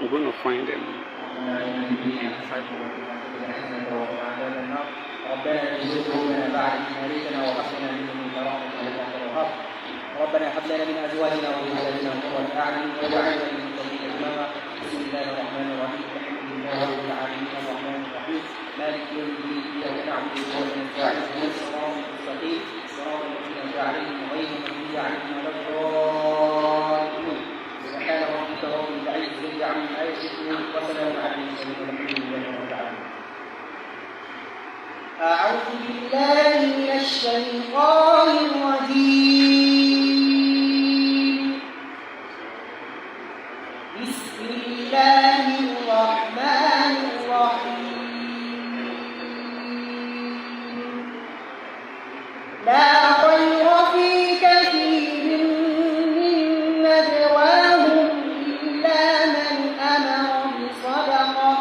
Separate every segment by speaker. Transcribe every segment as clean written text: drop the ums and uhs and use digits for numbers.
Speaker 1: We're going to find them.
Speaker 2: ربنا هب لنا من ازواجنا وذرياتنا قرة اعين واجعلنا للمتقين اماما. بسم الله الرحمن الرحيم. الحمد لله رب العالمين الرحمن الرحيم مالك يوم الدين. اياك نعبد واياك نستعين اهدنا الصراط المستقيم صراط الذين انعمت عليهم غير المغضوب عليهم ولا الضالين. سبحان ربك رب العزة عما يصفون وسلام على المرسلين والحمد لله رب العالمين. أعوذ بالله من الشيطان الرجيم. بسم الله الرحمن الرحيم. لا خير في كثير من نجواهم إلا من أمر بصدقة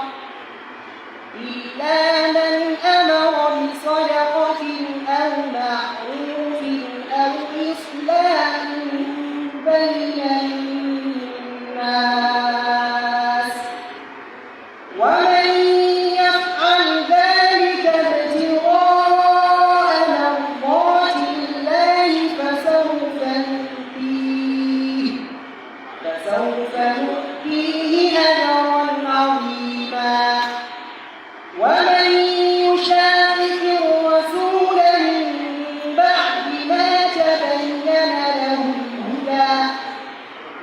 Speaker 2: أو معروف أو إصلاح بين الناس ومن يفعل ذلك ابتغاء مرضات الله فسوف نؤتيه أجرا عظيما. ومن يشاقق الرسول من بعد ما تبين له الهدى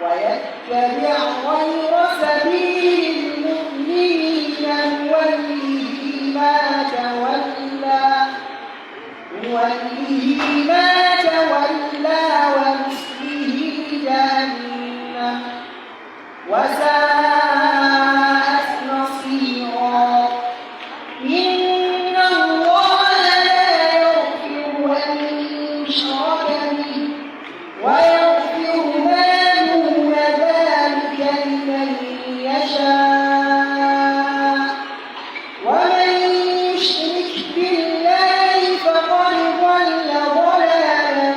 Speaker 2: ويتبع غير سبيل المؤمنين نوله ما تولى ونصله جهنم وساءت مصيرا. إن الله لا يغفر أن يشرك به ويغفر ما دون ذلك لمن يشاء. ومن يشرك بالله فقد ضل ضلالا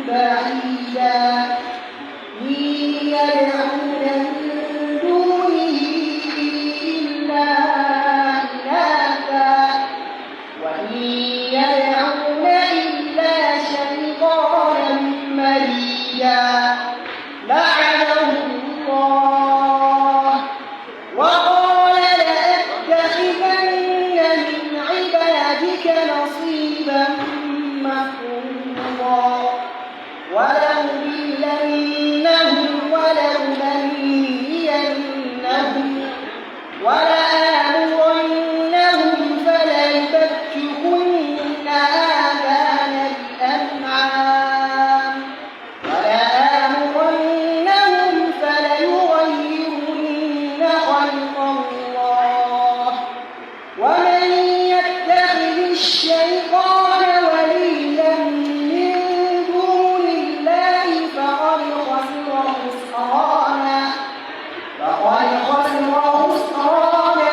Speaker 2: بعيدا. إن يدعون من دونه إلا إناثا وإن يدعون إلا شيطانا مريدا لعنه الله وقال لأتخذن من عبادك نصيبا مفروضا ولأضلنهم ولأمنينهم ولآمرنهم فليبتكن آذان الأنعام ولآمرنهم فليغيرن خلق الله. ومن يتخذ الشيطان وليا من دون الله فقد خسر خسرانا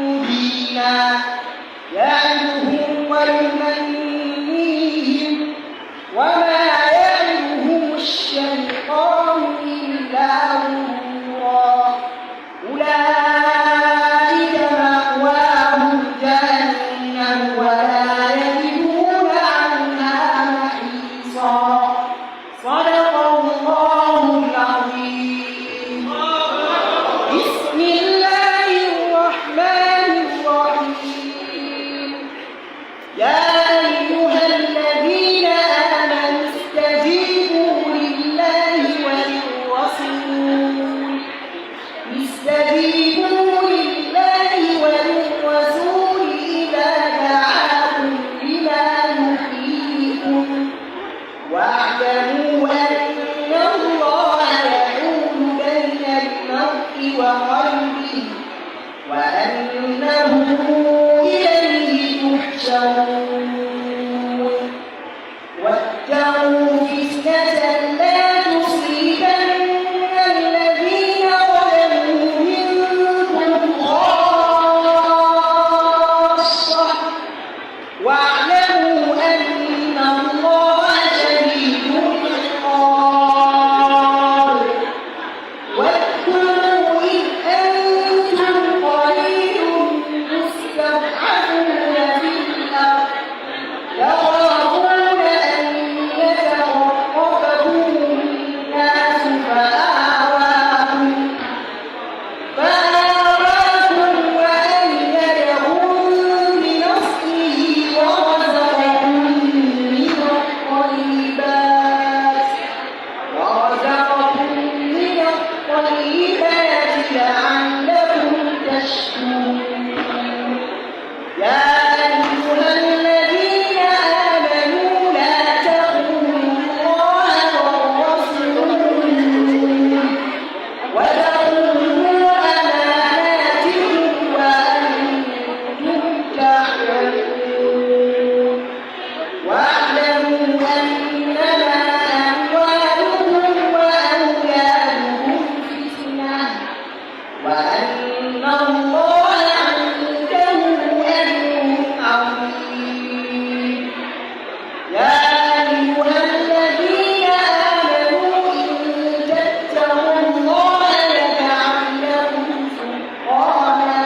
Speaker 2: مبينا. يعدهم ويمنيهم وما يعدهم الشيطان إلا غرورا. أولئك مأواهم جهنم ولا يجدون عنها محيصا. صدق الله العظيم. بسم الله الرحمن الرحيم. يا أيها الذين آمنوا استجيبوا لله وللرسول إذا دعاكم لما يحييكم واعلموا أن الله يحول بين المرء وقلبه وأنه إليه تحشرون. واتقوا فتنة لا تصيبن الذين ظلموا منكم خاصة واعلموا أن الله شديد العقاب. واذكروا إذ
Speaker 1: الطيبات لعلكم تشكرون يا أيها الذين آمنوا لا تخونوا الله والرسول وتخونوا أماناتكم وأنتم تعلمون واعلموا أنما أموالكم وأولادكم فتنة وأن الله عنده أجر عظيم يا أيها الذين آمنوا إن تتقوا الله يجعل لكم فرقانا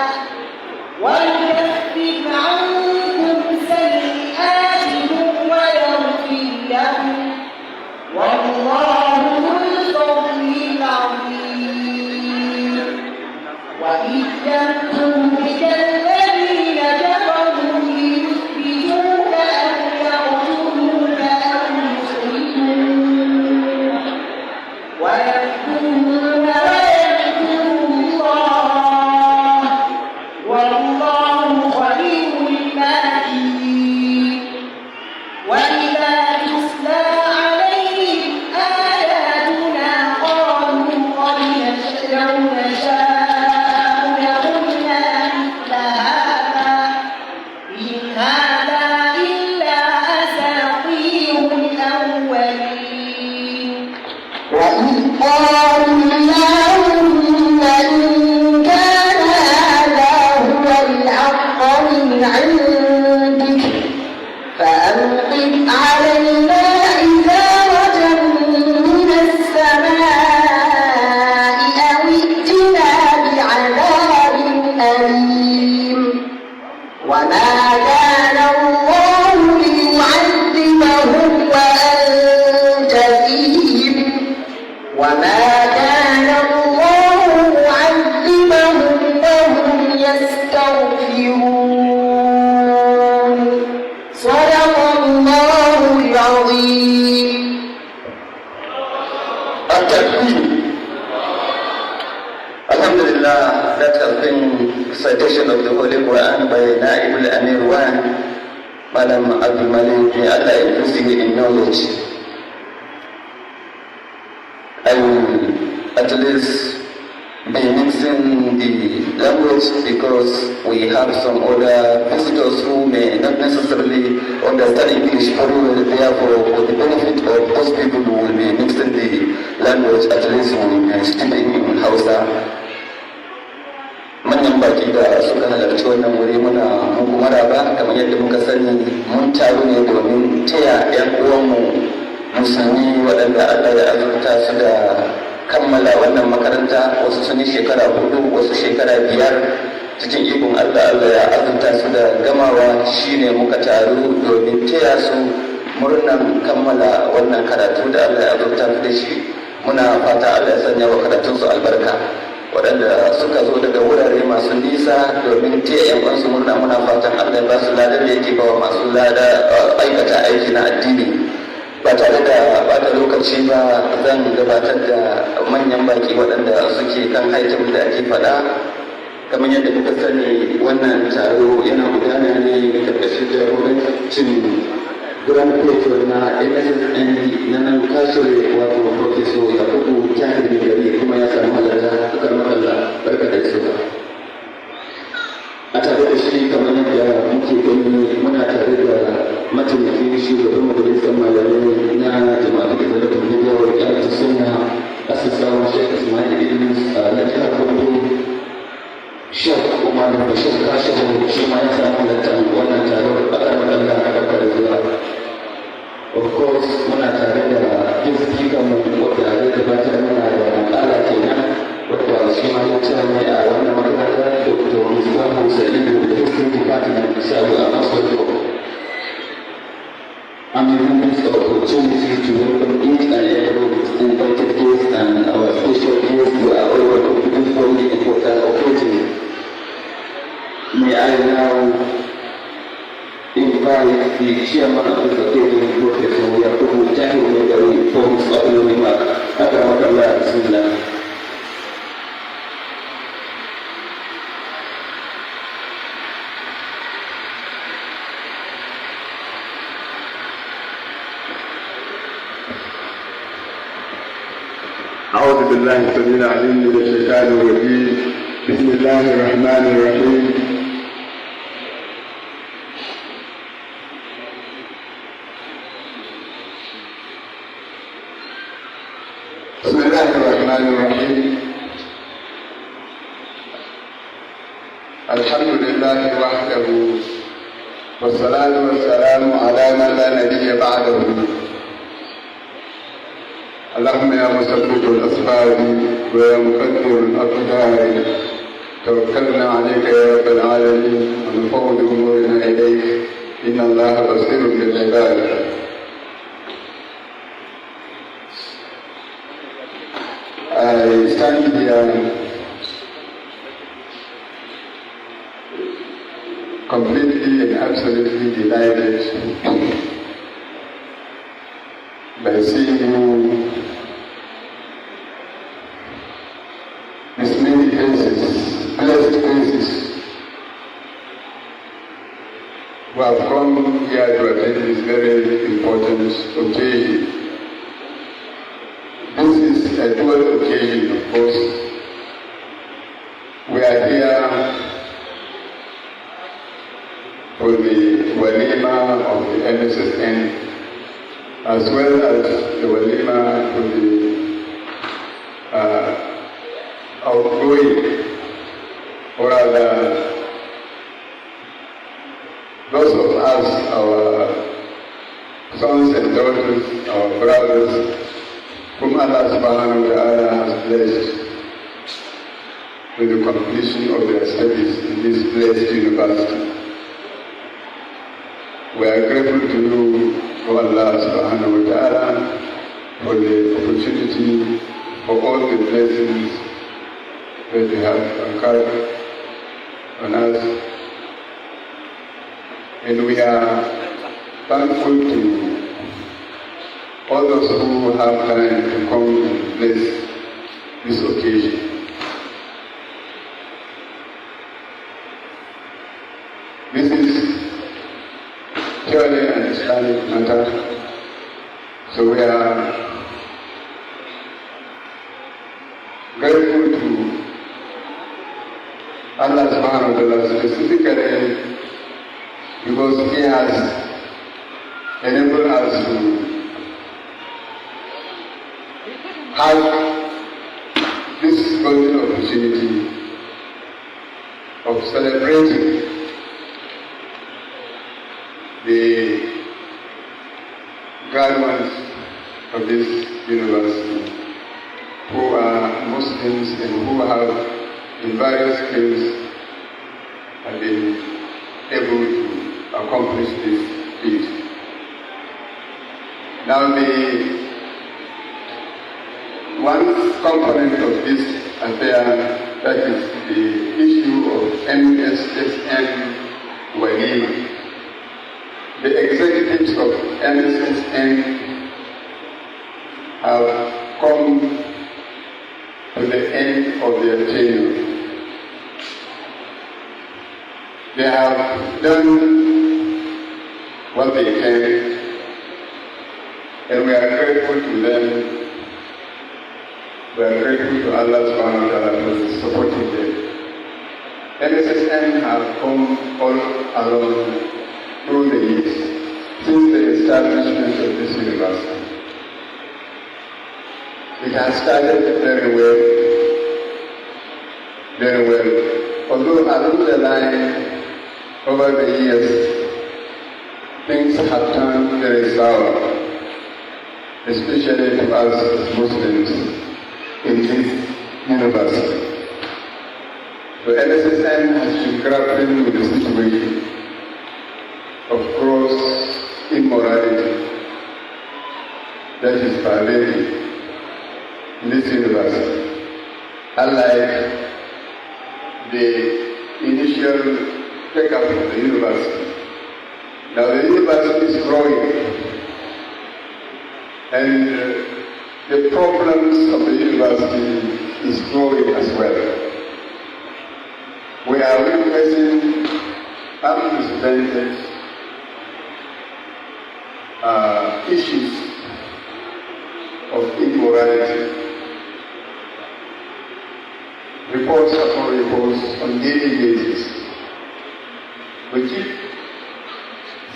Speaker 1: ويكفر عنكم سيئاتكم ويغفر لكم والله ذو الفضل العظيم وإذ يمكر بك الذين كفروا ليثبتوك أو يقتلوك أو يخرجوك ويمكرون ويمكر الله والله خير الماكرين وإذا تتلى عليهم آياتنا قالوا قد لو نشاء لقلنا مثل هذا إن هذا إلا أساطير الأولين وإذ قالوا اللهم إن كان هذا هو الحق من عندك فأمطر علينا حجارة من السماء أو ائتنا بعذاب أليم وما كان الله ليعذبهم وأنت فيهم وما كان الله معذبهم وهم يستغفرون صدق الله العظيم
Speaker 3: Alhamdulillah, that has been citation of the Holy Quran by Naib al-Amir Wan, Madam Abdul Malik. May Allah increase you in knowledge. I will at least be mixing the language because we have some other visitors who may not necessarily understand English very well. Therefore, for the benefit of those people who will be mixing the language, at least we will be speaking in Hausa. Manyan baki da suka halarci wannan wuri muna muku maraba, kamar yadda muka sani mun taru ne domin taya 'yan uwanmu musulmi waɗanda Allah ya azurta su da kammala wannan makaranta. Wasu sun yi shekara 4, wasu shekara 5. Cikin ikon Allah ya azurta su da gamawa, shine muka taru domin taya su murnan kammala wannan karatu da Allah ya azurta su da shi. Muna fata Allah ya sanya wa karatunsu albarka. Waɗanda suka zo daga wurare masu nisa domin taya 'yan uwansu murna, muna fatan Allah ya ba su ladan da yake ba wa masu lada aikata aiki na addini. Ba tare da bata lokaci ba, zan gabatar da manyan baki waɗanda suke kan haitin da ake faɗa. Kamar yadda kuka sani, wannan taro yana gudana ne ƙarƙashin jagorancin Grand Patron na Mssn na nan kasure, wato Professor Yakubu Tahir Gari, kuma ya samu halarta a karmakalla. Barka da su. A tare da shi, kamar yadda muke gani, muna tare da mataimakin shugaban majalisar malamai na jama'a da zarafin bidiyar ƙarfi suna asisawa Sheikh Ismail Idris na jihar Borno. Sheikh Umar Bashir Kashiru shi ma ya samu halartar wannan taron. Bakar magana a barka da zuwa. Of course, muna tare da yin speaker mu wadda zai gabatar mana da makala kenan, wadda shi ma ya tsaye a wannan makaranta, Dr. Mustafa Sa'idu da History Department Sabu a Masarautar. I'm using this opportunity to welcome each and every invited guest and our special guests who are all welcome to this very important occasion. May I now invite the chairman of this occasion, Professor Yakubu Tahir Gari, for his opening remarks. Bismillah.
Speaker 4: بالله السميع العليم من الشيطان الرجيم. بسم الله الرحمن الرحيم. بسم الله الرحمن الرحيم. الحمد لله وحده والصلاة والسلام على من لا نبي بعده. اللهم يا مثبت الأسباب ويا مقدر الأقدار توكلنا عليك يا رب العالمين ونفوض أمورنا إليك إن الله بصير بالعباد. I stand here completely and absolutely delighted by seeing you, these many faces, blessed faces, who have come here to attend this very important occasion. This is a dual occasion, of course. We are here for the Wolimah of the Mssn, as well as the Wolimah for the outgoing, or rather, those of us, our sons and daughters, our brothers, whom Allah subhanahu wa ta'ala has blessed with the completion of their studies in this blessed university. We are grateful to you, O Allah subhanahu wa ta'ala, for the opportunity, for all the blessings that you have conferred on us. And we are thankful to all those who have time to come and bless this occasion. This is purely an Islamic matter, so we are grateful to Allah subhanahu wa ta'ala specifically because He has enabled us to have this golden opportunity of celebrating the graduates of this university who are Muslims and who have in various fields have been able to accomplish this feat. Now the one component of this affair, that is the issue of Mssn Wolimah. The executives of Mssn have come to the end of their tenure. They have done what they can, and we are grateful to them. We are grateful to Allah subhanahu wa ta'ala for supporting them. Mssn have come all along through the years, since the establishment of this university. It has started very well, although along the line, over the years, things have turned very sour, especially to us as Muslims in this university. So Mssn has been grappling with the situation of gross immorality that is pervading in this university. Unlike the initial take-up of the university, now the university is growing, and the problems of the university is growing as well. We are witnessing unprecedented issues of immorality reports upon reports on daily basis. We keep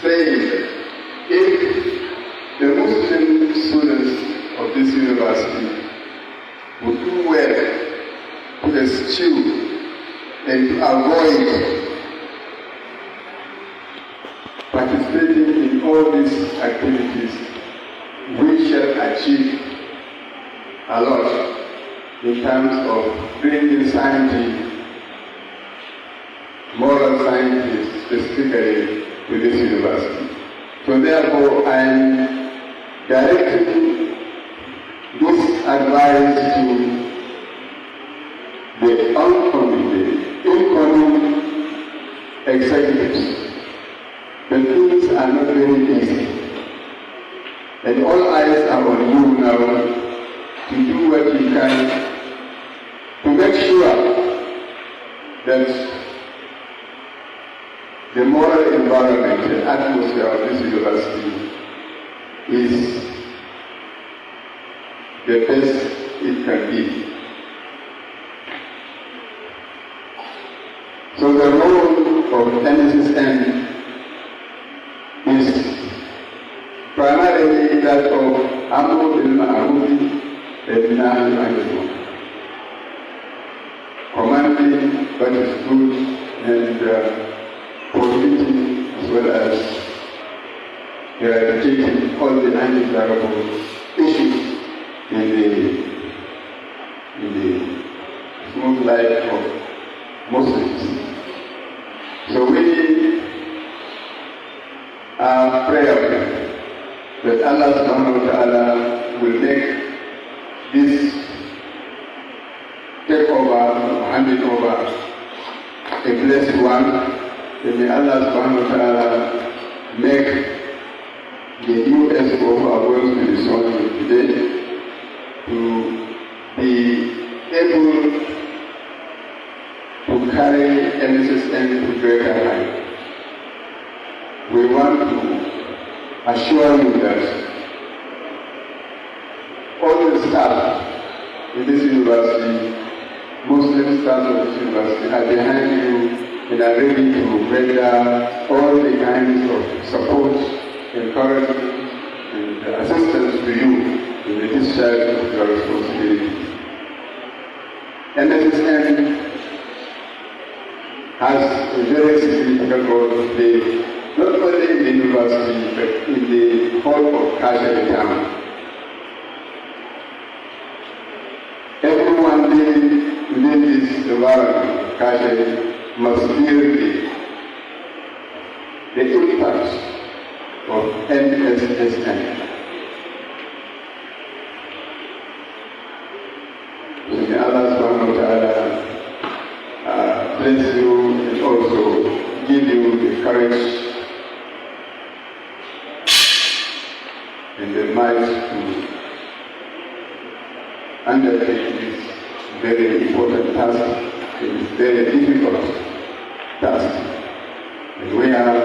Speaker 4: saying that if the Muslim students of this university would do well to eschew and to avoid participating in all these activities, we shall achieve a lot in terms of bringing scientists, moral scientists specifically, to this university. So therefore, I am directing this advice to the incoming executives. The things are not very easy. And all eyes are on you now to do what you can to make sure that the moral environment and atmosphere of this university is the best it can be. So the role of Mssn is primarily that of Amr bil Ma'ruf and Nahy anil Munkar, commanding what is good and prohibiting as well as eradicating all the undesirable issues in the smooth life of Muslims. So we are prayerful that Allah subhanahu wa ta'ala will make this takeover, handing over, a blessed one. And may Allah subhanahu wa ta'ala make the new expo of our world to be shown today to be able to carry Mssn to greater height. We want to assure you that all the staff in this university, Muslim staff of this university, are behind you and are ready to render all the kinds of support, encouragement, and assistance to you in the discharge of your responsibilities. Mssn has a very significant role to play, not only in the university, but in the whole of Kashmir town. Everyone living within this environment, Kashmir, must feel the impact of Mssn. So may Allah subhanahu wa ta'ala bless you and also give you the courage and the might to undertake this very important task. It is very difficult task. And we are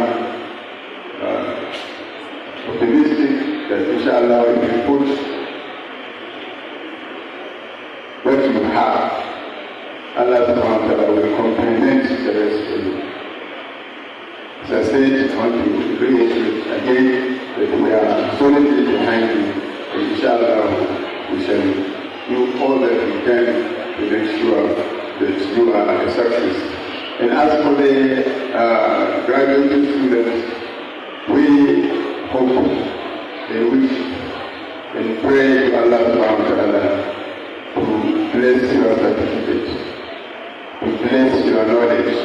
Speaker 4: optimistic that inshallah if you put what you have, Allah subhanahu wa ta'ala will complement the rest of you. As I said, I want to reiterate again that we are solidly behind you, and inshallah we shall do all that we can to make sure that you are a success. And as for the graduating students, we hope and wish and pray to Allah subhanahu wa ta'ala to bless your certificate, to bless your knowledge,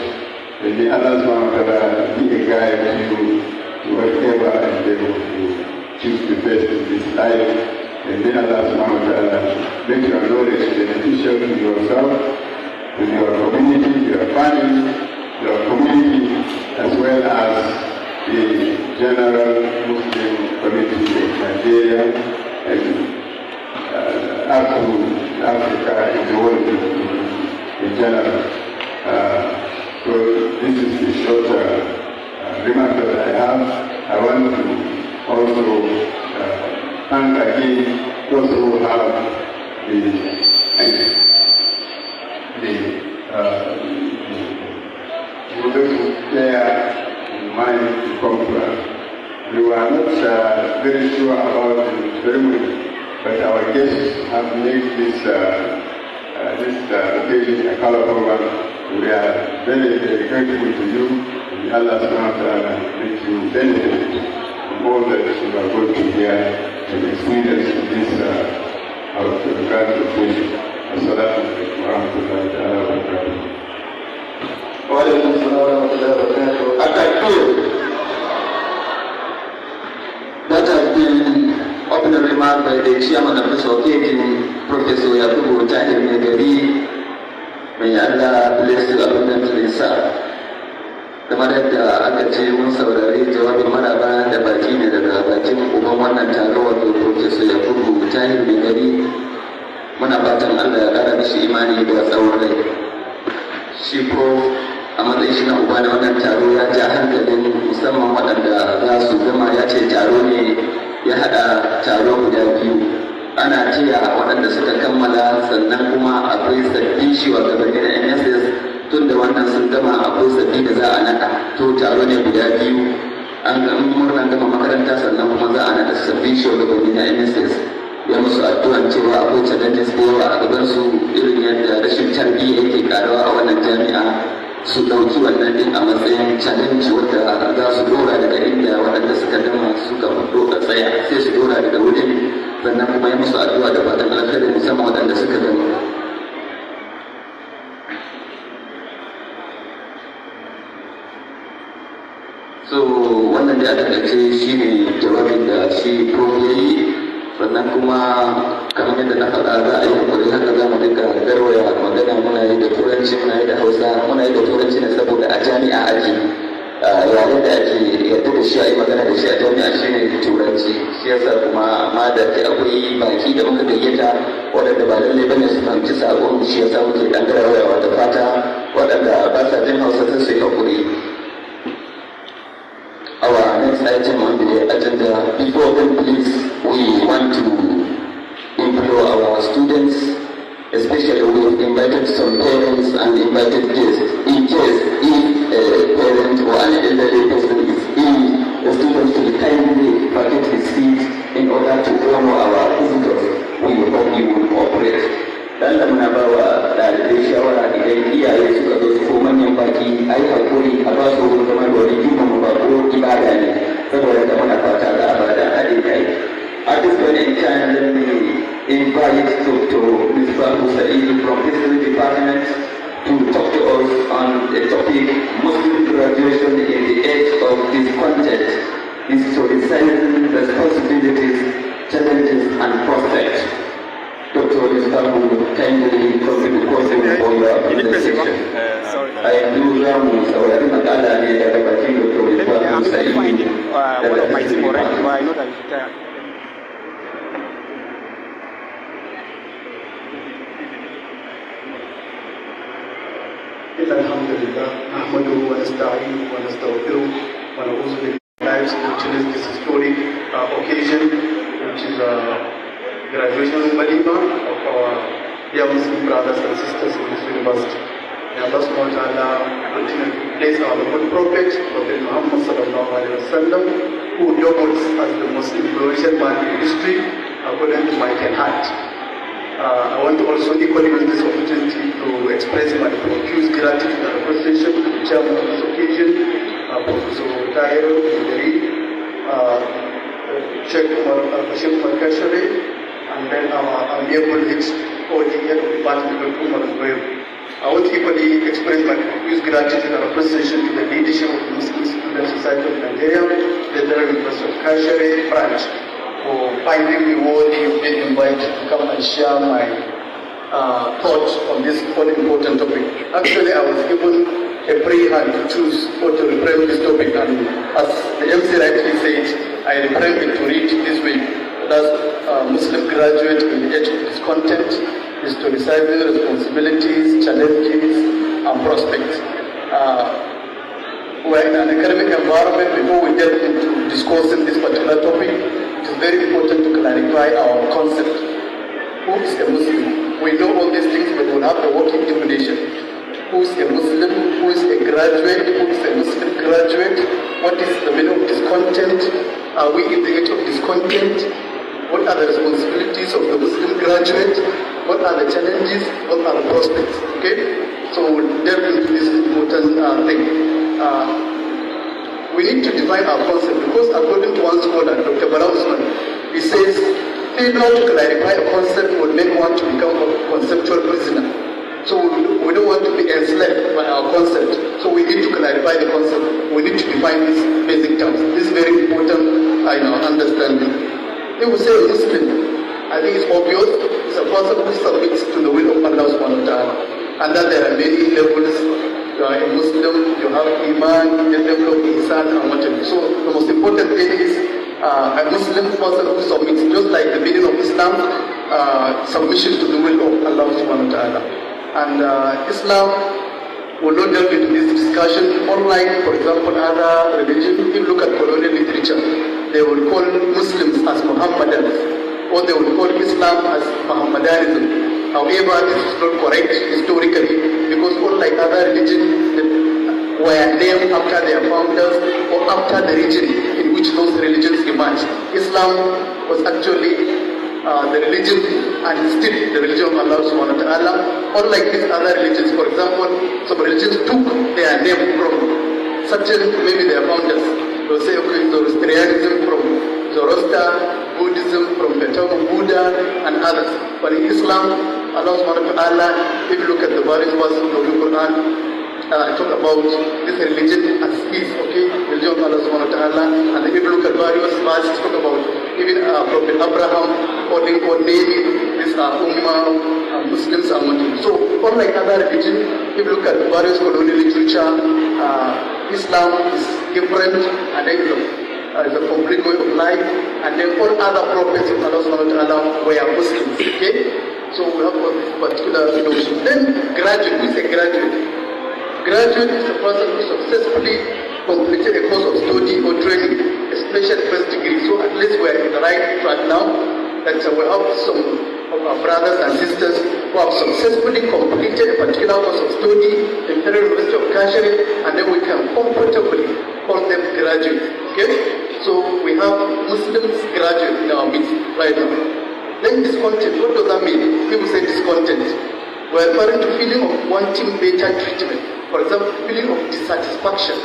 Speaker 4: and may Allah subhanahu wa ta'ala be a guide to you to whatever endeavor you choose to best in this life. And may Allah subhanahu wa ta'ala make your knowledge beneficial to yourself, to your community, your family, your community, as well as the general Muslim community of Nigeria and up to Africa and the world in general. So this is the short remark that I have. I want to also thank again those who have the for those who care in mind to come to us. We were not very sure about the ceremony, but our guests have made this occasion a colorful one. We are very, very grateful to you, and Allah subhanahu wa ta'ala make you benefit from all that you are going to hear and experience in this our grand occasion. Assalamu alaikum wa rahmatullahi ta'ala wa barakatuh.
Speaker 3: Wa alaikum assalam wa rahmatullahi wa barakatuh. Atakbir. That has been openly remarked by the chairman of this occasion, Professor Yakubu Tahir Megari. May Allah bless you abundantly, sir. Kamar yadda aka ce mun saurari jawabin maraba da baki ne daga bakin uban wannan taro wato Professor Yakubu Tahir Megari. Muna fatan Allah ya kara mishi imani da tsawon rai. Shi ko a matsayin shi na uba da wannan taro ya ja hankalin musamman waɗanda za su gama, ya ce taro ne ya haɗa taro guda biyu. Ana taya waɗanda suka kammala, sannan kuma akwai sabbin shugabanni na MSS tun da wannan sun gama, akwai sabbi da za a naɗa. To taro ne guda biyu, an ga murnan gama makaranta, sannan kuma za a naɗa sabbin shugabanni na MSS. Ya musu addu'an cewa akwai challenges da yawa a gabansu, irin yadda rashin tarbiyya yake karawa a wannan jami'a, su ɗauki wannan ɗin a matsayin challenge wadda za su dora daga inda waɗanda suka gama suka fito a tsaya, sai su dora daga wurin, sannan kuma yi musu addu'a da fatan alkhairi musamman waɗanda suka gama. So wannan da aka ɗace shi ne jawabin da shi prof ya yi, sannan kuma kamar yadda na faɗa za a yi hakuri haka za mu dinga garwaya magana, muna yi da turanci, muna yi da hausa, muna yi da turanci ne saboda a jami'a ake yare da ake yadda da shi a yi magana da shi a jami'a shi ne turanci. Shi yasa kuma amma da akwai baki da muka gayyata waɗanda ba lallai bane su fahimci sabon, shi yasa muke ɗan garwayawa da fata waɗanda ba sa jin hausa sai su yi hakuri. Our next item on the agenda, before then please, we want to implore our students, especially we've invited some parents and invited guests. In case if a parent or an elderly person is ill, the students will kindly vacate his seat in order to honor our visitors. We hope you will cooperate. Dan da muna ba wa ɗalibai shawara idan iyaye suka zo su ko manyan baki a yi haƙuri a ba su wurin zama da wani girmama bako ibada ne, saboda da muna fata za a ba da haɗin kai. At this point in time, let me invite Dr. Mr. Hussaini from History Department to talk to us on the topic Muslim graduation in the age of discontent, historicizing responsibilities, challenges and prospects. Dr. Mr. kindly come to the podium for your presentation. I do Ramu, saurari magana ne daga bakin Dr. Mr. Hussaini daga History Department.
Speaker 5: إن الحمد لله نحمده ونستعينه ونستغفره ونعوذ بالله من شرور this historic occasion, which is graduation Wolimah of our dear Muslim brothers and sisters in this university. May Allah subhanahu wa ta'ala continue to bless our noble Prophet, Prophet Muhammad sallallahu alaihi wasallam, who doubles as the most influential man in history according to my heart. I want to also equally use this opportunity to express my profuse gratitude and appreciation to the chairman of this occasion, Professor Tahir Megari, Sheikh Umar Kashare, and then our amiable HOD head of the department of Umar Zubair. I want to equally express my profuse gratitude and appreciation to the leadership of the Muslim Student Society of Nigeria, the Professor Kashare branch, for finding me worthy of being invited to come and share my thoughts on this all-important topic. Actually, I was given a free hand to choose or to represent this topic, and as the MC rightly said, I represent it to read this way. That's Muslim graduate in the age of discontent, historicizing responsibilities, challenges, and prospects. We're in an academic environment. Before we get into discussing this particular topic, it is very important to clarify our concept. Who is a Muslim? We know all these things, but we'll have a working definition. Who is a Muslim? Who who is a graduate, who is a Muslim graduate, what is the meaning of discontent? Are we in the age of discontent? What are the responsibilities of the Muslim graduate? What are the challenges? What are the prospects? Okay? So we'll delve into this important thing. We need to define our concept because according to one scholar, Dr. Bala Usman, he says, failure to clarify a concept will make one to become a conceptual prisoner. So we don't want to be enslaved by our concept. So we need to clarify the concept. We need to define these basic terms. This is very important in our understanding. If we say Muslim, I think it's obvious, it's a person who submits to the will of Allah subhanahu wa ta'ala. And that there are many levels. You are a Muslim, you have Iman, the level of Ihsan and whatever. So the most important thing is a Muslim person who submits, just like the meaning of Islam, submission to the will of Allah subhanahu wa ta'ala. And Islam will not delve into this discussion. Unlike, for example, other religions, if you look at colonial literature, they will call Muslims as Muhammadans, or they will call Islam as Muhammadanism. However, this is not correct historically, because unlike other religions that were named after their founders or after the region in which those religions emerged, Islam was actually the religion and still the religion of Allah subhanahu wa ta'ala. Unlike these other religions, for example, some religions took their name from certain, maybe their founders. They'll say, okay, Zoroastrianism from Zoroaster, Buddhism from the term of Buddha, and others. But in Islam, Allah subhanahu wa ta'ala, if you look at the various verses of the Quran, talk about this religion as is, okay, religion of Allah subhanahu wa ta'ala, and if you look at various verses, talk about even Prophet Abraham, or naming this Ummah, Muslims and Muslims. So, unlike other religions, if you look at various colonial literature, Islam is different, and then it's a complete way of life, and then all other prophets of Allah subhanahu wa ta'ala were Muslims, okay? So we have this particular notion. Then graduate, who is a graduate? Graduate is a person who successfully completed a course of study or training, especially first degree. So at least we're in the right track now, that we have some of our brothers and sisters who have successfully completed a particular course of study in the University of Kashmir, and then we can comfortably call them graduates. Okay? So we have Muslims graduate in our midst right now. Then discontent, what does that mean? People say discontent. We're referring to feeling of wanting better treatment. For example, feeling of dissatisfaction.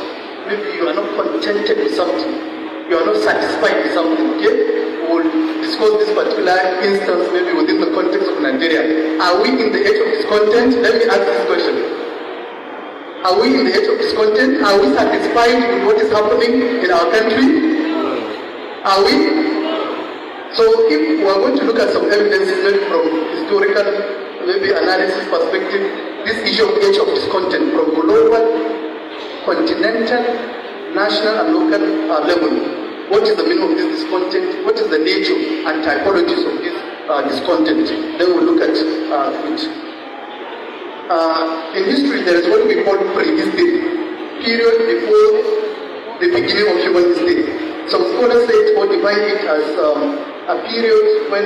Speaker 5: Maybe you are not contented with something. You are not satisfied with something, okay? We'll discuss this particular instance maybe within the context of Nigeria. Are we in the age of discontent? Let me ask this question. Are we in the age of discontent? Are we satisfied with what is happening in our country? Are we? So if we are going to look at some evidences maybe from historical, maybe analysis perspective, this issue of age of discontent from global, continental, national and local level. What is the meaning of this discontent? What is the nature and typologies of this discontent? Then we'll look at it. In history, there is what we call prehistory, period before the beginning of human history. Some scholars say it or define it as a period when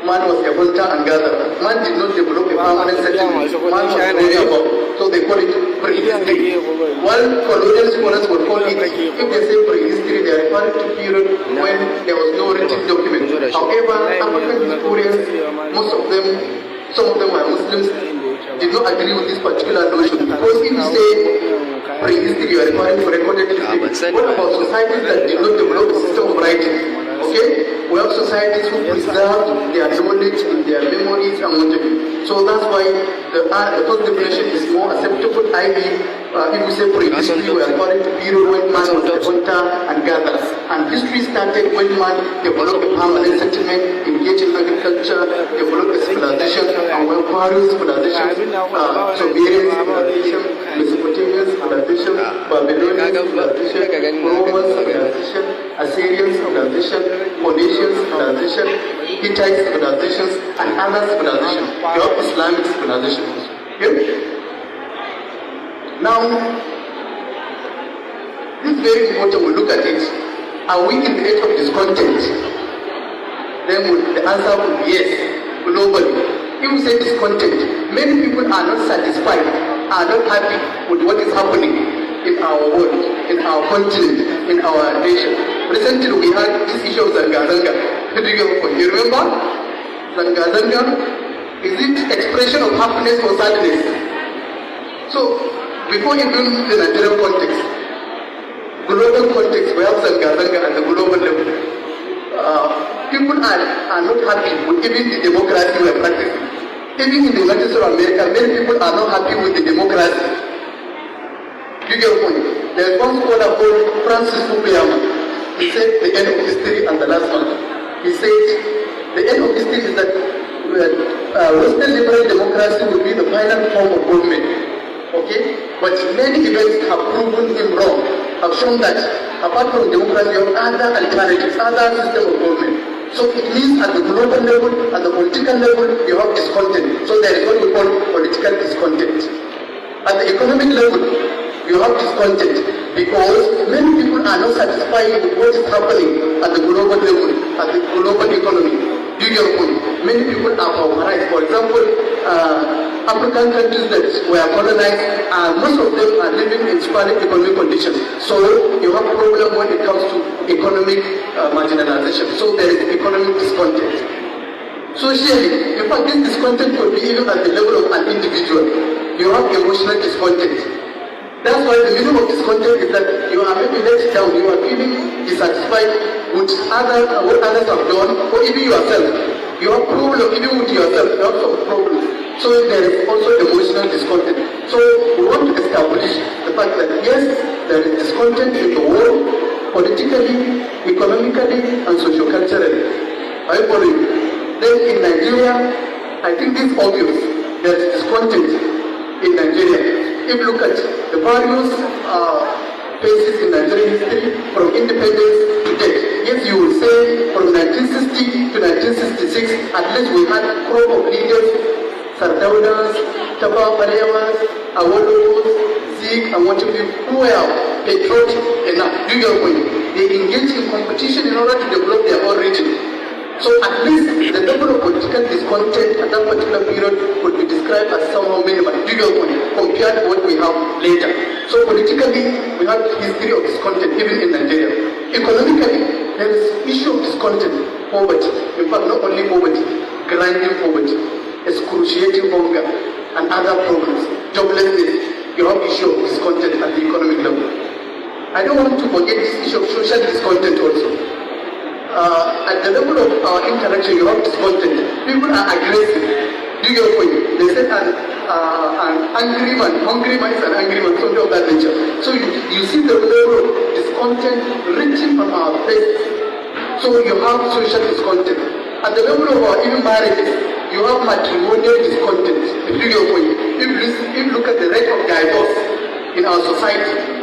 Speaker 5: man was a hunter and gatherer. Man did not develop a permanent settlement. Man was growing about. So they call it prehistory. While colonial scholars would call it, if they say prehistory, they are referring to period when there was no written document. However, African historians, most of them, some of them were Muslims, did not agree with this particular notion. Because if you say prehistory, you are referring to recorded history. What about societies that did not develop a system of writing? Okay? We have societies who preserve their knowledge and their memories and whatever. So that's why the first definition is more acceptable. If we say prehistory, we are referring to period when man was a hunter and gatherer. And history started when man developed a permanent settlement, engaged in agriculture, developed a civilization, and when various civilizations, Sumerian civilization, Mesopotamian civilization, Babylonian civilization, Roman civilization, Assyrian civilization, Phoenician civilization, Hittite civilizations, and other civilizations. You have Islamic civilizations. Okay? Now, this is very important. We look at it. Are we in the age of discontent? Then the answer would be yes, globally. If we say discontent, many people are not satisfied are not happy with what is happening in our world, in our continent, in our nation. Recently we had this issue of Zanga-Zanga. You remember? Zanga-Zanga, is it expression of happiness or sadness? So, before even the Nigerian context, global context, we have Zanga-Zanga at the global level. People are not happy with even the democracy we are practicing. Even in the United States of America, many people are not happy with the democracy. You get the point? There is one scholar called Francis Fukuyama. He said the end of history and the last one. He said the end of history is that Western liberal democracy will be the final form of government. Okay? But many events have proven him wrong, have shown that apart from democracy, you have other alternatives, other systems of government. So it means at the global level, at the political level, you have discontent. So there is what we call political discontent. At the economic level, you have discontent because many people are not satisfied with what is happening at the global level, at the global economy. Do you get the point? Many people are polarized. For example, African countries that were colonized, most of them are living in squalid economic conditions. So you have a problem when it comes to economic marginalization. So there is economic discontent. Socially, in fact, this discontent could be even at the level of an individual. You have emotional discontent. That's why the meaning of discontent is that you are maybe let down, you are feeling dissatisfied with what others have done, or even yourself. You have problem even with yourself, you have some problems. So there is also emotional discontent. So we want to establish the fact that yes, there is discontent in the world, politically, economically, and socio-culturally. Are you following? Then in Nigeria, I think this is obvious. There is discontent in Nigeria. If you look at the various phases in Nigerian history from independence to date, yes, you will say from 1960 to 1966, at least we had a crop of leaders, Sardaunas, Tafawa Balewas, Awolowos, Zeke, and what you who were patriotic enough. Do you get the point? They engaged in competition in order to develop their own region. So at least the level of political discontent at that particular period could be described as somehow minimal, compared to what we have later. So politically, we have history of discontent even in Nigeria. Economically, there is issue of discontent, poverty. In fact, not only poverty, grinding poverty, excruciating hunger, and other problems, joblessness. You have issue of discontent at the economic level. I don't want to forget this issue of social discontent also. At the level of our interaction, you have discontent. People are aggressive. Do you get the point? They said an angry man, hungry man is an angry man, something of that nature. So you see the level of discontent written on our faces. So you have social discontent. At the level of our even marriages, you have matrimonial discontent. If you get the point. If you look at the rate of divorce in our society,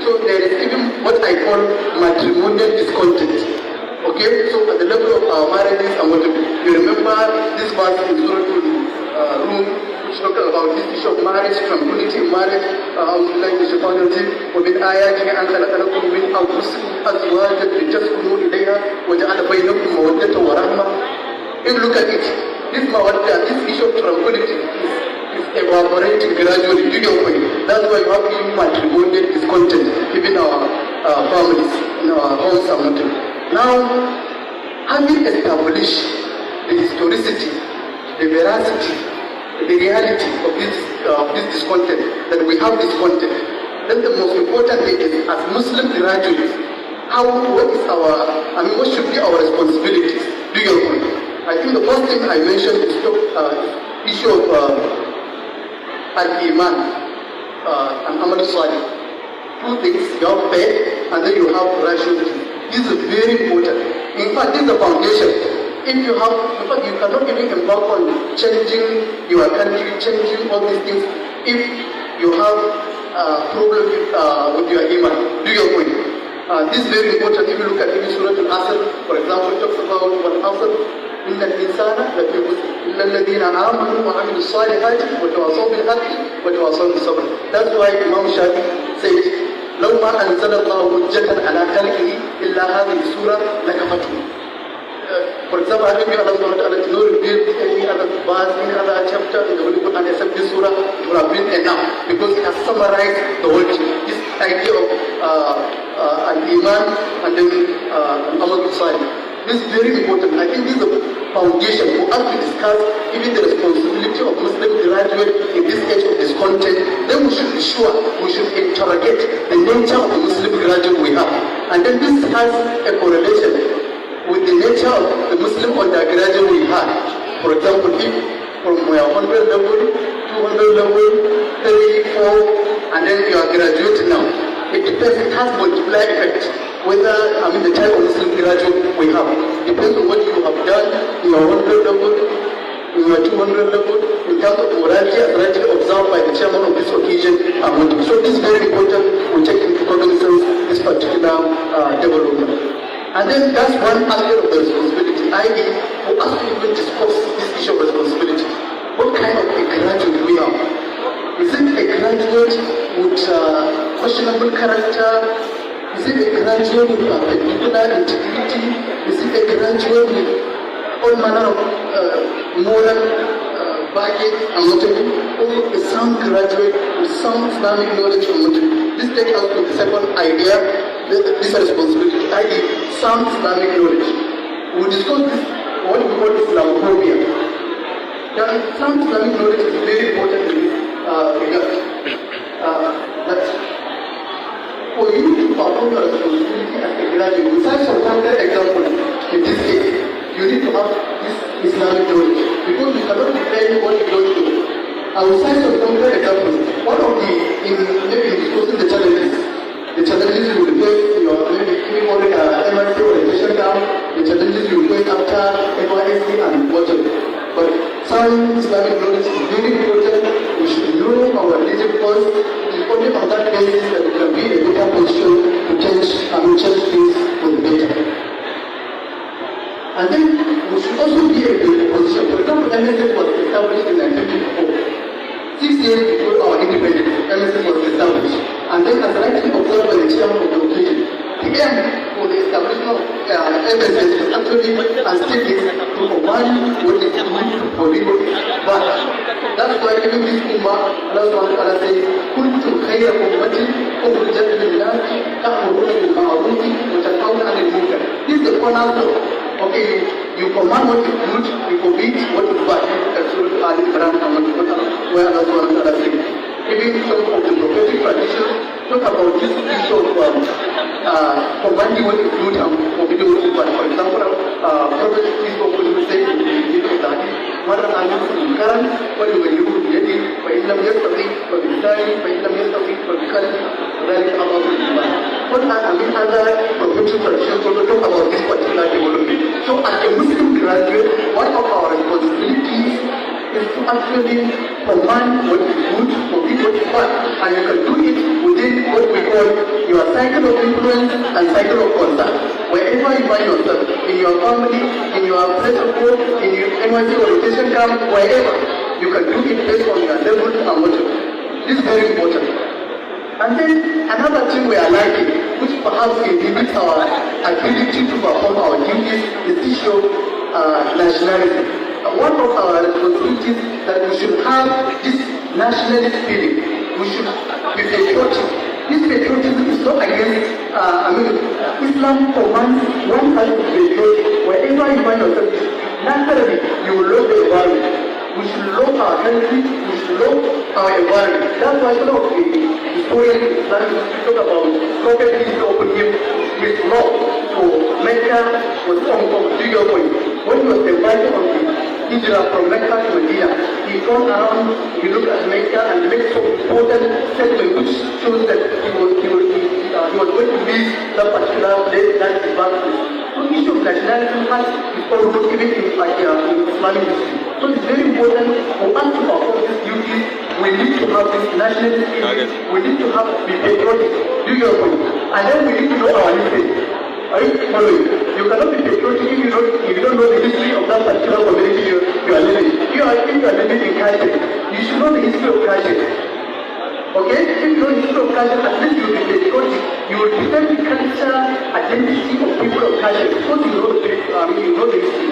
Speaker 5: so there is even what I call matrimonial discontent. Okay, so at the level of our marriages and what you remember this verse in Surah Rum, which talks about this issue of marriage, tranquility in marriage. Like the Shaitan ومن آياته أن خلق لكم من أنفسكم أزواجا لتسكنوا إليها وجعل بينكم مودة ورحمة. If you look at it, this issue of tranquility is evaporating gradually. Do you get point? That's why you have even matrimonial discontent, even our families, in our homes and whatever. Now, having established the historicity, the veracity, the reality of this discontent, that we have discontent, then the most important thing is, as Muslim graduates, what should be our responsibilities? Do you get point? I think the first thing I mentioned is the issue of al-Iman and Amal Salih. Two things, you have faith and then you have rationality. This is very important. In fact, this is the foundation. You cannot even embark on changing your country, changing all these things if you have a problem with your Iman. Do your point. This is very important. If you look at even Surah Al-Asr, for example, it talks about Al-Asr. إن الإنسان لفي خسر إلا الذين آمنوا وعملوا الصالحات وتواصوا بالحق وتواصوا بالصبر. That's why Imam Shafi said لو ما أنزل الله حجة على خلقه إلا هذه السورة لكفته. for example, I think Allah subhanahu wa ta'ala did not reveal any other verse, any other chapter in the Holy Quran except this surah, it would have been enough because it has summarized the whole thing. This idea of an iman and then an amal salih. This is very important. I think this is the foundation for us to discuss even the responsibility of Muslim graduates in this age of discontent. Then we should be sure we should interrogate the nature of the Muslim graduate we have. And then this has a correlation with the nature of the Muslim undergraduate we have. For example, if from 100 level, 200 level, 3, 4, and then you are graduating now, it depends, it has multiplier effect. Whether, the type of Muslim graduate we have. Depends on what you have done in your 100 level, in your 200 level, in terms of morality as rightly observed by the chairman of this occasion. So this is very important. We take into cognizance this particular development. And then that's one aspect of the responsibility, i.e. for us to even discuss this issue of responsibility. What kind of a graduate do we have? Is it a graduate with questionable character? Is it a graduate with particular integrity? Is it a graduate with all manner of moral baggage and motive? Or a sound graduate with sound Islamic knowledge and motive? This takes us to the second idea, this responsibility, i.e. sound Islamic knowledge. We discuss this, what we call Islamophobia. Now, sound Islamic knowledge is very important in this regard. That for you to perform your responsibility as a graduate, besides some concrete example, in this case, you need to have this Islamic knowledge. Because you cannot defend what you don't know. I will cite some concrete examples. One of the, maybe discussing the challenges you will face in your, maybe during MRC orientation camp, the challenges you will face after NYSC and whatever. But sound Islamic knowledge is very important. We should know our religion first. It is only on that basis that we can be in a better position to change things for the better. And then we should also be in a position. For example, MSN was established in 1954. 6 years before our independence, MSN was established. And then as rightly observed by the chairman of the occasion, the aim for the establishment of MSN is actually and still is to combine what is good for people. But that's why even this Ummah, Allah subhanahu wa ta'ala says, كنتم خير أمة أخرجت للناس تأمرون بالمعروف وتنهون عن المنكر. This is the cornerstone. Okay, you command what is good, you forbid what is bad. That's what Ali Imran where Allah subhanahu wa ta'ala says. Even some of the prophetic traditions talk about this issue of commanding what is good and forbidding what is bad. For example, Prophet Isa will say in the book of the Hadith, مرة عملت منكرا وليغيره بيده فإن لم يستطع فبلسانه فإن لم يستطع فبقلبه وذلك أضعف الإيمان. What other prophetic traditions also talk about this particular development. So as a Muslim graduate, one of our responsibilities is to actually command what is good, forbid what is bad, and you can do it within what we call your cycle of influence and cycle of concern. Wherever you find yourself, in your family, in your place of work, in your NYC orientation camp, wherever, you can do it based on your level and motive. This is very important. And then another thing we are lacking, which perhaps inhibits our ability to perform our duties, is the issue of nationalism. One of our responsibilities that we should have this nationalist feeling. We should be patriotic. This patriotism is not against, Islam commands one has to be patriotic. Wherever you find yourself, naturally you will love the environment. We should love our country, we should love our environment. That's why some of the historians in Islam talk about Prophet is open his love for Mecca was from bigger point. When he was invited on the Hijrah from Mecca to Medina, he turned around, he looked at Mecca and made some important statement which shows that he was going to leave that particular place, that is birthplace. So the issue of nationalism has its own root even in Islamic history. So it's very important for us to perform these duties. We need to have this nationalist feeling. We need to have be patriotic. Do your point. And then we need to know our history. Are you following? You cannot be patriotic if you don't know the history of that particular community you are living. If you are living in Kashmir, you should know the history of Kashmir. Okay? If you know history of culture, at least you will be patriotic. You will defend the culture, identity of people of culture because you know the history.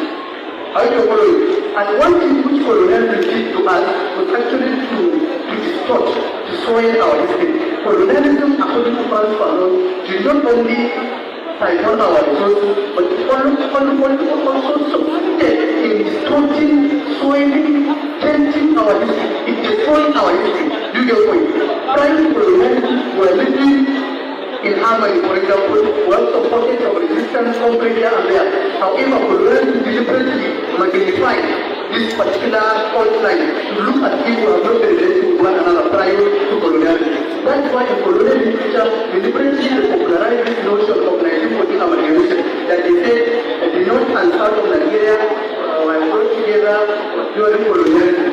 Speaker 5: How do you follow it? And one thing which colonialism did to us was actually to distort, to soil our history. Colonialism, according to Franz Fanon, did not only siphon our resources, but also succeeded in distorting, soiling, tainting our history. It destroyed our history. Do you get the point? Prior to colonialism, we were living in harmony, for example, we have some pockets of resistance somewhere here and there. However, colonialism deliberately magnified this particular fault line to look at people who have not been related to one another prior to colonialism. That's why in colonial literature deliberately popularized this notion of 1914 amalgamation, that they said the north and south of Nigeria were brought together during colonialism.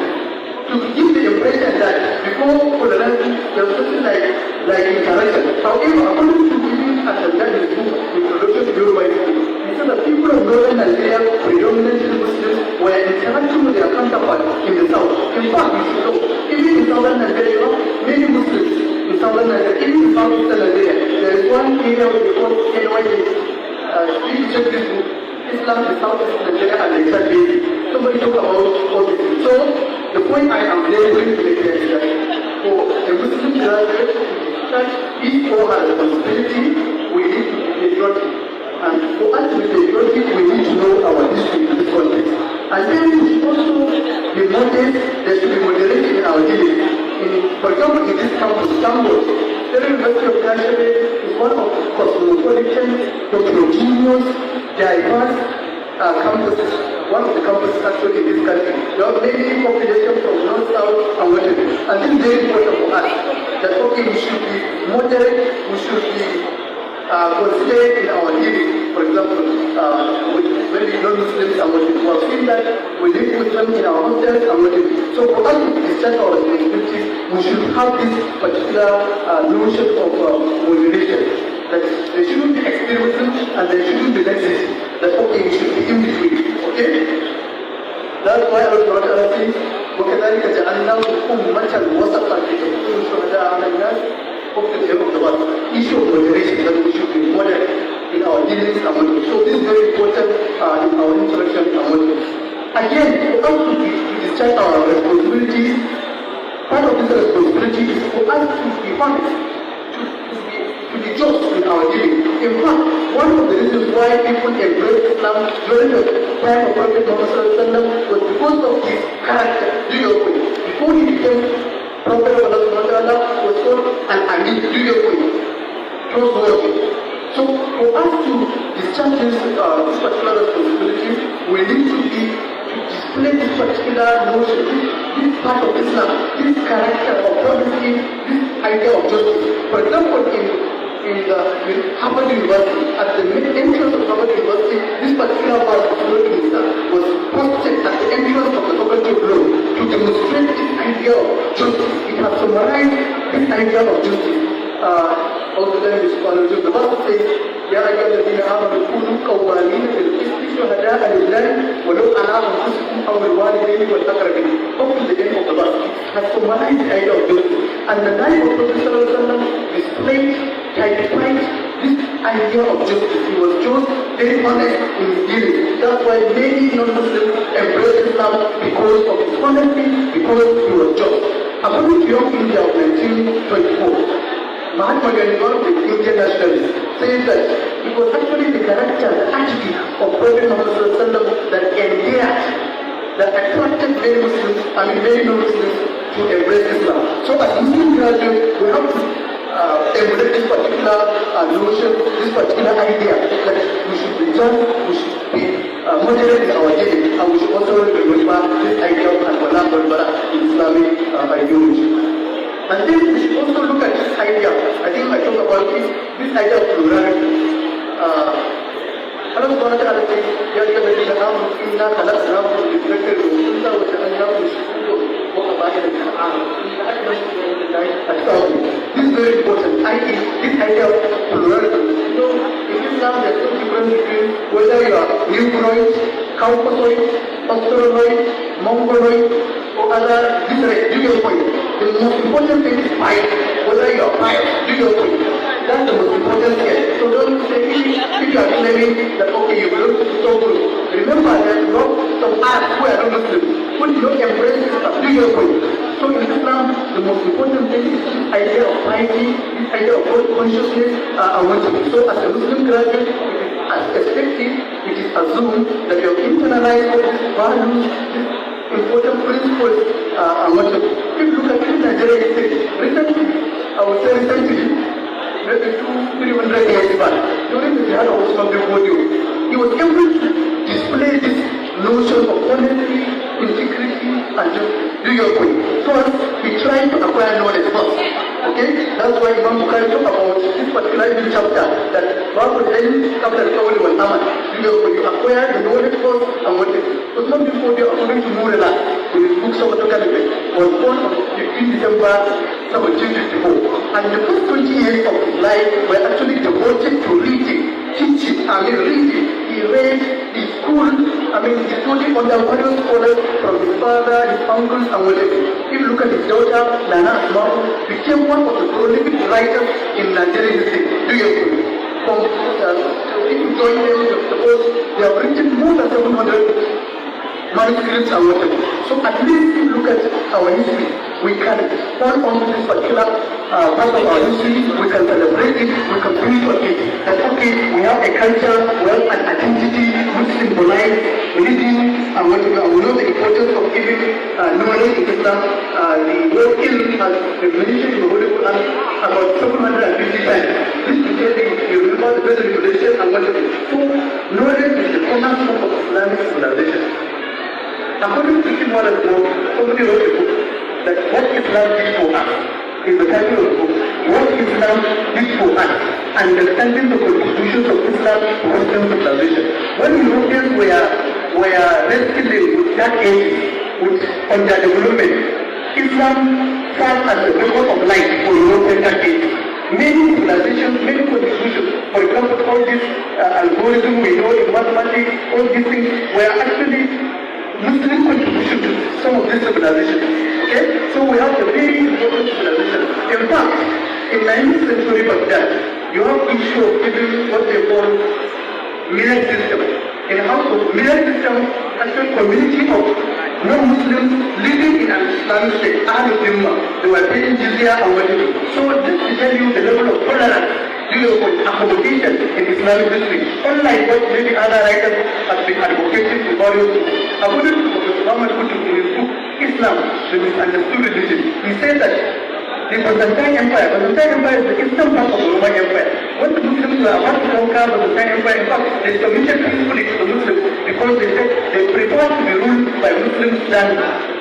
Speaker 5: To give the impression that before colonialism there was something like interaction. However, according to even at the book, Introduction to Yoruba History, he said that people of northern Nigeria, predominantly Muslims, were interacting with their counterparts in the south. In fact, you should know, even in southern Nigeria, many Muslims in southern Nigeria, even in southeastern Nigeria, there is one area which we call NYJ. If you check this book, Islam in southeast Nigeria and the Islam baby. Somebody talk about all this. So, the point I am laboring to make here is that for a Muslim graduate, each or her responsibility, we need to be patriotic. And for us to be patriotic, we need to know our history in this context. And then we should also be modest, there should be moderation in our dealings. For example, in this campus, Istanbul, the University of Kashmir is one of the cosmopolitan, heterogeneous, diverse campuses. One of the campuses actually in this country. There are many populations from north, south, and west. And this is very important for us. That okay, we should be moderate, we should be considerate in our living. For example, with maybe non-Muslims and Muslims. We have seen that we live with them in our hostels and Muslims. So for us to discharge our responsibilities, we should have this particular notion of moderation. That there shouldn't be extremism and there shouldn't be laxism. That okay, we should be in between. Okay? That's why I was not asking, وكذلك جعلناكم أمة وسطا لتكونوا شهداء على الناس وفي اليوم الضباط. Issue of moderation, that we should be moderate in our dealings and motives. So this is very important in our interaction and motives. Again, for us to discharge our responsibilities, part of this responsibility is for us to be honest, to be just in our dealing. In fact, one of the reasons why people embraced Islam during the time of Prophet Muhammad was because of his character. Do you agree? Before he became Prophet of Allah was called an Amin. Do you agree? Trustworthy. So for us to discharge this particular responsibility, we need to display this particular notion, this part of Islam, this character of honesty, this idea of justice. For example, in Harvard University, at the entrance of Harvard University, this particular verse was posted at the entrance of the faculty of law to demonstrate this idea of justice. It has summarized this idea of justice. Also, then the verse says, يا أيها الذين آمنوا كونوا قوامين بالقسط شهداء لله ولو على أنفسكم أو الوالدين والأقربين. Up to the end of the verse, it has summarized the idea of justice. And the life of Prophet displayed, typified this idea of justice. He was just very honest in his dealings. That's why many non-Muslims embraced Islam because of his honesty, because he was just. According to Young India of 1924, Mahatma Gandhi, one of the Indian nationalists, says that it was actually the character, the attitude of Prophet Muhammad that endeared, that attracted many Muslims, many non-Muslims to embrace Islam. So as Muslim graduates, we have to emulate this particular notion, this particular idea that we should be just, we should be moderate in our dealing, and we should also remember this idea of al-wala wal-bara in Islamic ideology. And then we should also look at this idea. I think I talked about this idea of plurality. Allah subhanahu wa ta'ala says, يَا أَيُّهَا الَّذِينَ آمَنُوا إِنَّا خَلَقْنَاكُم مِّن ذَكَرٍ وَأُنثَىٰ وَجَعَلْنَاكُمْ شُعُوبًا وَقَبَائِلَ لِتَعَارَفُوا إِنَّ أَكْرَمَكُمْ عِندَ اللَّهِ أَتْقَاكُمْ. This is very important. This idea of plurality. You know, in Islam there's no difference between whether you are Negroid, Caucasoid, Australoid, Mongoloid, or other different. Do you get the point? The most important thing is fight. Whether you are fight, do your thing. That's the most important thing. So don't say, if you are claiming that, okay, you belong to so group, remember that not some acts who are not Muslims. Put your embrace Islam, do your thing. So in Islam, the most important thing is this idea of piety, this idea of God consciousness, and worship. So as a Muslim graduate, as expected, it is assumed that you have internalized all these values, these important principles, and worship. If you look at this Nigerian state, recently, I would say recently, maybe 200-300 years back, during the jihad of Usman bin Fodio, he was able to display this notion of honesty, integrity, and just do your thing. First, he tried to acquire knowledge first. Okay? That's why Imam Bukhari talked about this particular chapter, that Babu then after the Qawli wal Amal, you acquire the knowledge first and what it is. Usman bin Fodio, according to Nurela, in his book Sabato Kalime, was born on 15 December 1754. And the first 20 years of his life were actually devoted to reading, teaching, reading. He read, he schooled, he studied under various scholars from his father, his uncles, and whatever. If you look at his daughter, Nana Asma'u, became one of the prolific writers in Nigerian history. Do you agree? If you join them, suppose they have written more than 700 manuscripts and whatever. So at least if you look at our history, we can fall on this particular part of our history, we can celebrate it, we can build on it. That okay, we have a culture, we have an identity which symbolize reading and whatever. And we know the importance of giving knowledge in Islam. The word ilm has been mentioned in the Holy Quran about 750 times. This is because you remember the best regulation and whatever. So knowledge is the cornerstone of Islamic civilization. According to Kim Wallace, somebody wrote a book that what Islam did for us is the title of the book. What Islam did for us, understanding the contributions of Islam to Western civilization. When Europeans were wrestling with that age, with underdevelopment, Islam served as a beacon of light for European that age. Many civilizations, many contributions, for example, all these algorithms we know in mathematics, all these things were actually Muslim contribution to some of these civilizations. Okay? So we have a very important civilization. In fact, in 19th century Baghdad, you have issue of giving what they call millet system. In a house of millet system, actual community of non-Muslims living in an Islamic state, Ahlul Dhimmah, they were paying jizya and whatever. So this to tell you the level of tolerance, accommodation in Islamic history, unlike what many other writers have been advocating to various groups. According to Professor Muhammad Qutb in his book, Islam, the Misunderstood Religion, he says that the Byzantine Empire is the eastern part of the Roman Empire. When the Muslims were about to conquer the Byzantine Empire, in fact, they submitted peacefully to the Muslims because they said they prefer to be ruled by Muslims than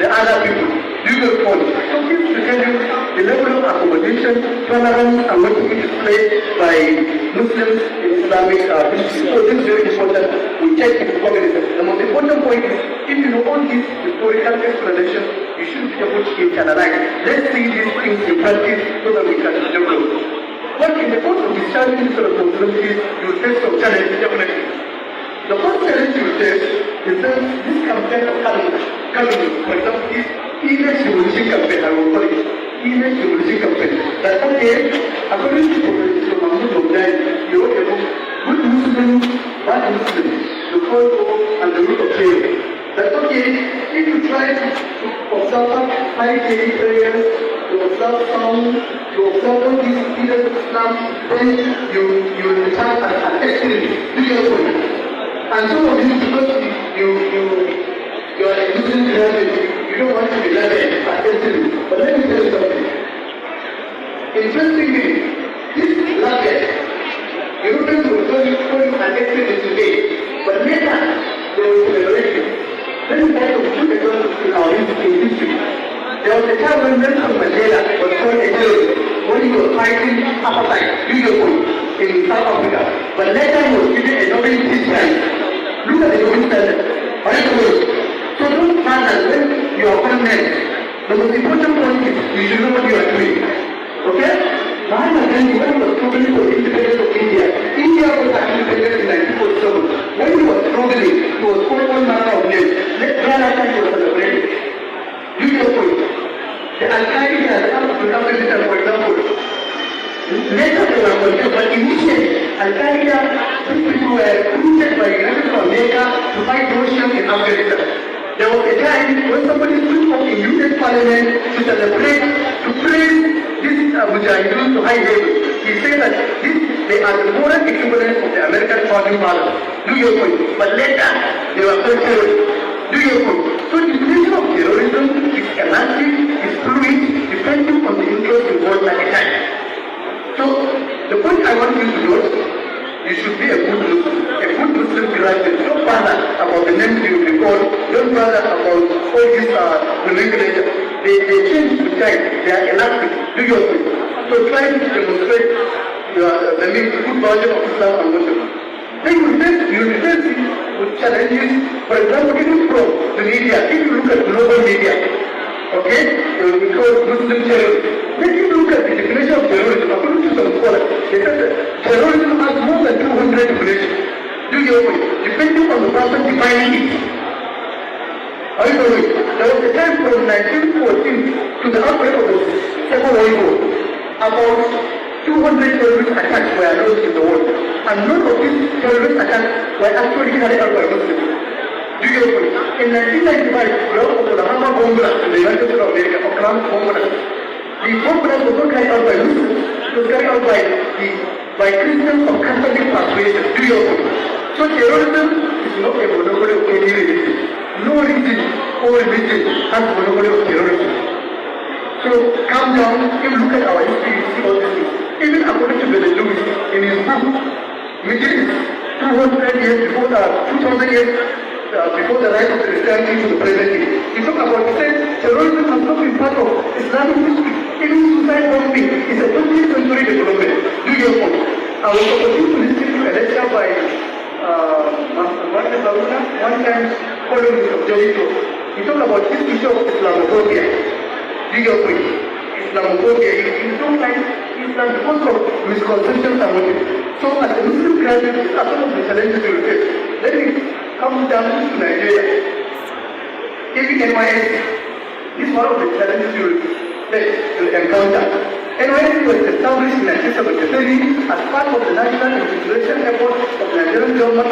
Speaker 5: the other people. Do you get the point? So this to tell you the level of accommodation, tolerance, and what is displayed by Muslims in Islamic history. So this is very important. We check into communism. The most important point is, if you know all these historical explanations, you should be able to internalize. Let's see these things in practice so that we can develop. But in the course of discharging these responsibilities, you will face some challenges definitely. The first challenge you will face is that this campaign of calumny, for example, this image revolution campaign, I will call it image revolution campaign. That okay, according to Professor Mahmoud Omdai, he wrote a book, Good Muslims, Bad Muslims, the Cold War and the Root of Change. That okay, if you try to observe high daily prayers, to observe sound, to observe all these pillars of Islam, then you will become an extremist. Do you know? And some of you, because you are a Muslim graduate, you don't want to be labeled as extremist. But let me tell you something. Interestingly, this label, Europeans will call you an extremist today, but later they will celebrate you. Let me try to put a example in our history. There was a time when Nelson Mandela was called a terrorist when he was fighting apartheid, in South Africa. But later he was given a Nobel Peace Prize. Look at the Nobel Prize. So don't matter when you are condemned. The most important point is you should know what you are doing. Okay? Mahatma Gandhi, when he was struggling for the independence of India, India was actually independent in 1947. When he was struggling, he was called all manner of names. Thereafter he was celebrated. You know point. The Al-Qaeda, for example, later they were condemned, but initially, Al-Qaeda, these people were recruited by the United States of America to fight Russians in Afghanistan. There was a time when somebody stood up in U.S. Parliament to celebrate, to praise this Mujahideen to high level. He said that they are the moral equivalent of the American founding fathers. Do your point. But later, they were called terrorists. Do your point. So the definition of terrorism is elastic, is fluid, depending on the interest involved at the time. So the point I want you to note, you should be a good Muslim. A good Muslim graduate. Don't bother about the names you recall. Don't bother about all these nomenclature. They change with time. They are elastic. Do your thing. So try to demonstrate the good version of Islam and Muslim. Then you will face with challenges. For example, even from the media. If you look at global media, okay, they will be called Muslim terrorists. Then if you look at the definition of terrorism, according to some scholars, they said that terrorism has more than 200 definitions. Do your way, depending on the person defining it. Are you following? There was a time from 1914 to the outbreak of the Second World War, about 200 terrorist attacks were announced in the world, and none of these terrorist attacks were actually carried out by Muslims. Do you know? In 1995, we also the Wolimah bomb blast in the United States of America, or Comm bomb blast. The bomb blast was not carried out by Muslims, it was carried out by Christians of Catholic persuasion. Do you know? So terrorism is not a monopoly of any religion. No religion or religion has a monopoly of terrorism. So calm down, if you look at our history, you see all these things. Even according to Brother Lewis, in his book, Middle East, 200 years before 2000 years before the rise of Christianity to the present day. He talked about, he said, terrorism has not been part of Islamic history. Even suicide bombing is a 20th century development. Do your point. I was supposed to listen to a lecture by one time following of Jericho. He talked about this issue of Islamophobia. Do your point. Islamophobia. He don't like Islam because of misconceptions and motives. So as a Muslim graduate, these are some of the challenges you will face. Let me come down to Nigeria. Even NYSC, this is one of the challenges you will encounter. NYSC was established in 1973 as part of the national integration effort of the Nigerian government